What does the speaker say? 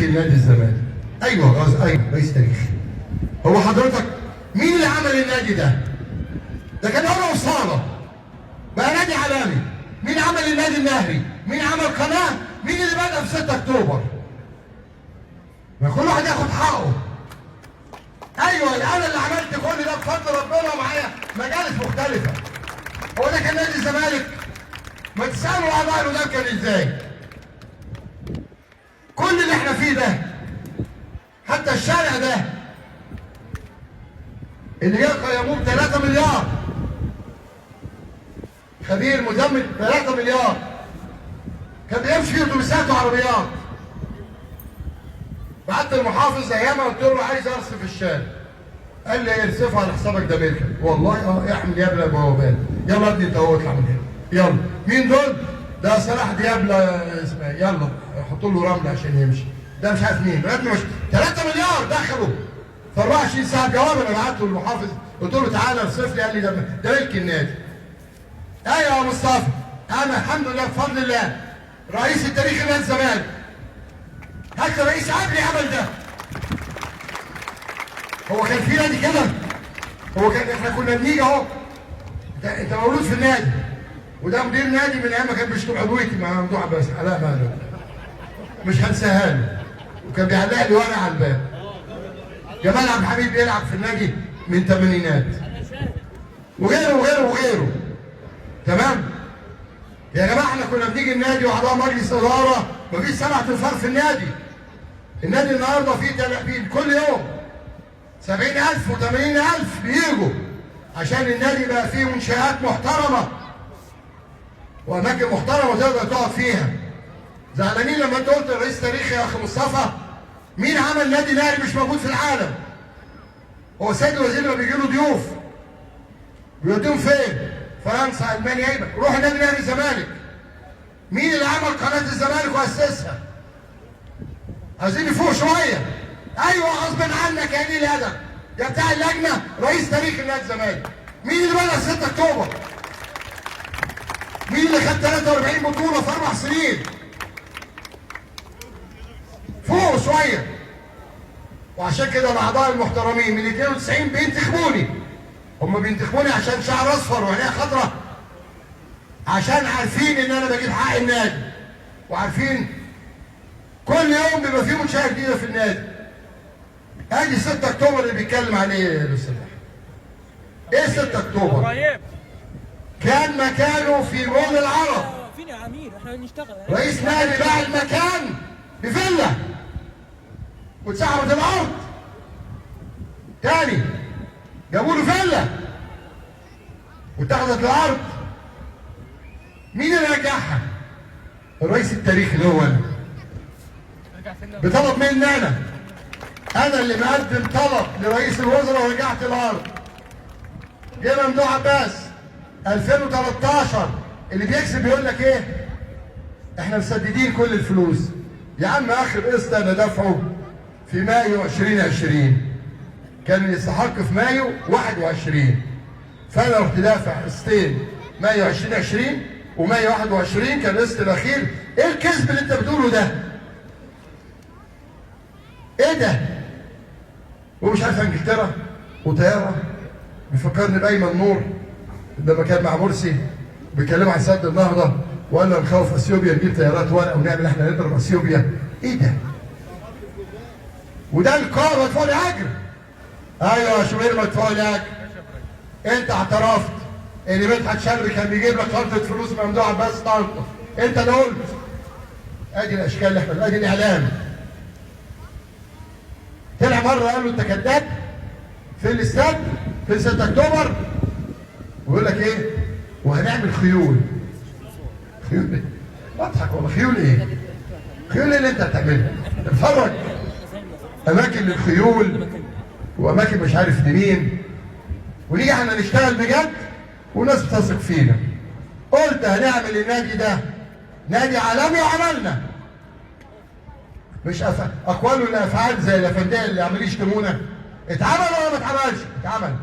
تاريخي لنادي الزمالك. ايوه رئيس تاريخي. هو حضرتك مين اللي عمل النادي ده؟ ده كان هو وصاله بقى نادي عالمي. مين عمل النادي النهري؟ مين عمل قناه؟ مين اللي بدأ في 6 اكتوبر؟ ما كل واحد ياخد حقه. ايوه انا اللي عملت كل ده بفضل ربنا ومعايا مجالس مختلفه. هو ده كان نادي الزمالك؟ ما تسالوا اعضاء ده كان ازاي؟ كل اللي احنا فيه ده، حتى الشارع ده اللي جاي قيموه ب 3 مليار، خبير مزمن 3 مليار، كان بيمشي فيه اتوبيسات وعربيات. بعت المحافظ ايامها قلت له عايز ارصف الشارع. قال لي ارصفها على حسابك ده ملكك. والله احمل يا ابني بوابات. يلا ابني انت هو اطلع من هنا. يلا مين دول؟ ده صلاح ديابلة اسمه. يلا حطوا له رمل عشان يمشي. ده مش عارف مين. يا ابني مش 3 مليار دخلوا في 24 ساعه. جواب انا بعته للمحافظ قلت له تعالى ارصف لي. قال لي ده ملك النادي. ايوه يا مصطفى انا الحمد لله بفضل الله رئيس التاريخي نادي الزمالك. هات رئيس قبلي عمل ده. هو كان في نادي كده؟ هو كان احنا كنا بنيجي اهو. انت مولود في النادي وده مدير نادي من ايام ما كان بيشتم عضويتي مع ممدوح عباس. علاء ماله مش هنساها له. وكان بيعلق لي ورقه على الباب. جمال عبد الحميد بيلعب في النادي من الثمانينات وغيره وغيره وغيره. تمام يا جماعه احنا كنا بنيجي النادي واعضاء مجلس اداره مفيش 7 انفار في النادي. النادي النهارده فيه كل يوم 70,000 و80,000 بيجوا عشان النادي بقى فيه منشآت محترمه واماكن محترمه تقدر تقعد فيها. زعلانين لما انت قلت الرئيس تاريخي يا اخي مصطفى. مين عمل نادي نهري مش موجود في العالم؟ هو سيد الوزير لما بيجي له ضيوف بيوديهم فين؟ فرنسا، المانيا، ايه؟ روح نادي نهري الزمالك. مين اللي عمل قناه الزمالك واسسها؟ عايزين يفوق شويه. ايوه غصب عنك يا قليل الادب يا بتاع اللجنه رئيس تاريخي نادي الزمالك. مين اللي بدأ 6 اكتوبر؟ مين اللي خد 43 بطوله في 4 سنين؟ فوق شويه. وعشان كده الاعضاء المحترمين من 92 بينتخبوني. هم بينتخبوني عشان شعر اصفر وعينيها خضراء، عشان عارفين ان انا بجيب حق النادي وعارفين كل يوم بيبقى فيه منشاه جديده في النادي. ادي 6 اكتوبر اللي بيتكلم عليه يا استاذ. ايه 6 اكتوبر؟ كان مكانه في مول العرب. فين يا عمير احنا بنشتغل. رئيس نادي باع المكان بفيلا واتسحبت الارض. تاني جابوا له فيلا واتخذت الارض. مين اللي رجعها؟ الرئيس التاريخي اللي هو انا. بطلب مني انا اللي مقدم طلب لرئيس الوزراء ورجعت الارض. جه ممدوح عباس 2013 اللي بيكسب يقول لك ايه؟ احنا مسددين كل الفلوس. يا عم اخر قسط انا دافعه في مايو 2020 كان يستحق في مايو 21. فانا رحت دافع قسطين مايو 2020 ومايو 21 كان القسط الاخير. ايه الكذب اللي انت بتقوله ده؟ ايه ده؟ ومش عارف انجلترا وطياره. بيفكرني بايمن نور لما كان مع مرسي بيتكلموا عن سد النهضه وقال له نخوف اثيوبيا نجيب طيارات ورق ونعمل احنا نضرب اثيوبيا. ايه ده؟ وده القائد مدفوع له اجر. ايوه يا شوبير مدفوع له اجر. انت اعترفت ان مدحت شلبي كان بيجيب لك شنطه فلوس ممدوح عباس طنطا. انت اللي قلت. ادي الاشكال اللي احنا ادي الاعلام. طلع مره قال له انت كذاب في الاستاد في 6 اكتوبر ويقول لك ايه؟ وهنعمل خيول. خيول ايه؟ بضحك والله. خيول ايه؟ خيول ايه اللي انت بتعملها؟ اتفرج. اماكن للخيول واماكن مش عارف لمين. ونيجي احنا نشتغل بجد وناس بتثق فينا. قلت هنعمل النادي ده نادي عالمي وعملنا. مش اقوال ولا افعال زي الافنديه اللي عمالين يشتمونا. اتعمل ولا ما اتعملش؟ اتعمل.